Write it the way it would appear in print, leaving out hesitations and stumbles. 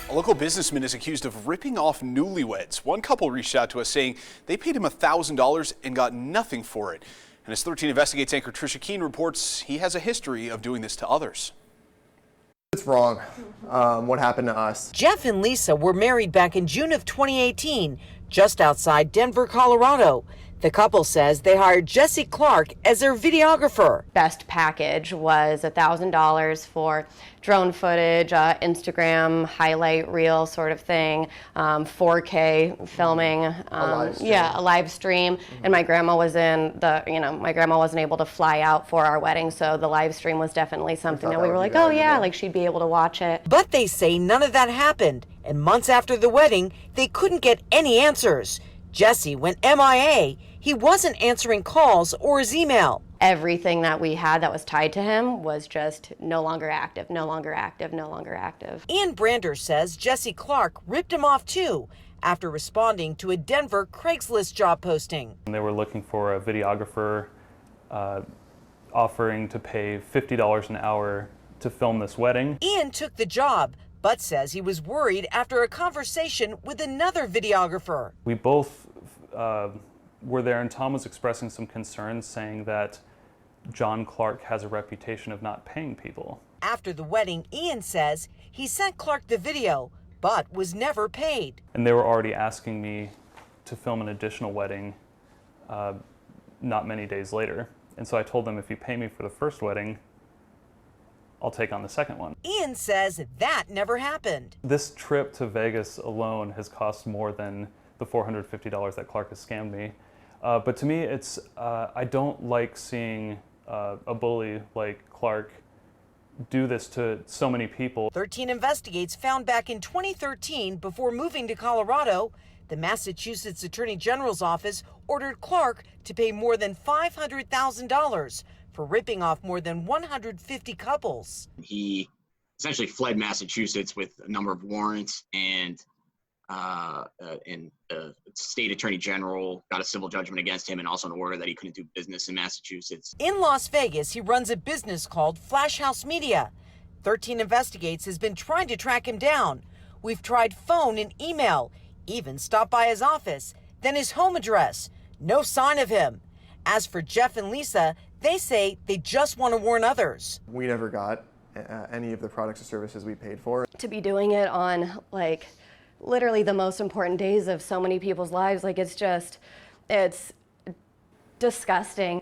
A local businessman is accused of ripping off newlyweds. One couple reached out to us saying they paid him $1,000 and got nothing for it. And as 13 Investigates anchor Trisha Keene reports, he has a history of doing this to others. It's wrong. What happened to us? Jeff and Lisa were married back in June of 2018, just outside Denver, Colorado. The couple says they hired Jesse Clark as their videographer. Best package was $1,000 for drone footage, Instagram highlight reel sort of thing, 4K filming, a live stream. And my grandma was my grandma wasn't able to fly out for our wedding, so the live stream was definitely something that we were like, oh yeah, like she'd be able to watch it. But they say none of that happened, and months after the wedding, they couldn't get any answers. Jesse went MIA. He wasn't answering calls or his email. Everything that we had that was tied to him was just no longer active, no longer active, no longer active. Ian Brander says Jesse Clark ripped him off too after responding to a Denver Craigslist job posting. They were looking for a videographer, offering to pay $50 an hour to film this wedding. Ian took the job, but says he was worried after a conversation with another videographer. We both were there, and Tom was expressing some concerns, saying that John Clark has a reputation of not paying people. After the wedding, Ian says he sent Clark the video, but was never paid. And they were already asking me to film an additional wedding not many days later. And so I told them, if you pay me for the first wedding, I'll take on the second one. Ian says that never happened. This trip to Vegas alone has cost more than the $450 that Clark has scammed me. But to me, it's I don't like seeing a bully like Clark do this to so many people. 13 Investigates found back in 2013, before moving to Colorado, the Massachusetts Attorney General's office ordered Clark to pay more than $500,000 for ripping off more than 150 couples. He essentially fled Massachusetts with a number of warrants, and the state attorney general got a civil judgment against him, and also an order that he couldn't do business in Massachusetts. In Las Vegas, he runs a business called Flash House Media. 13 Investigates has been trying to track him down. We've tried phone and email, even stopped by his office, then his home address. No sign of him. As for Jeff and Lisa, they say they just want to warn others. We never got any of the products or services we paid for. To be doing it on literally the most important days of so many people's lives, it's disgusting.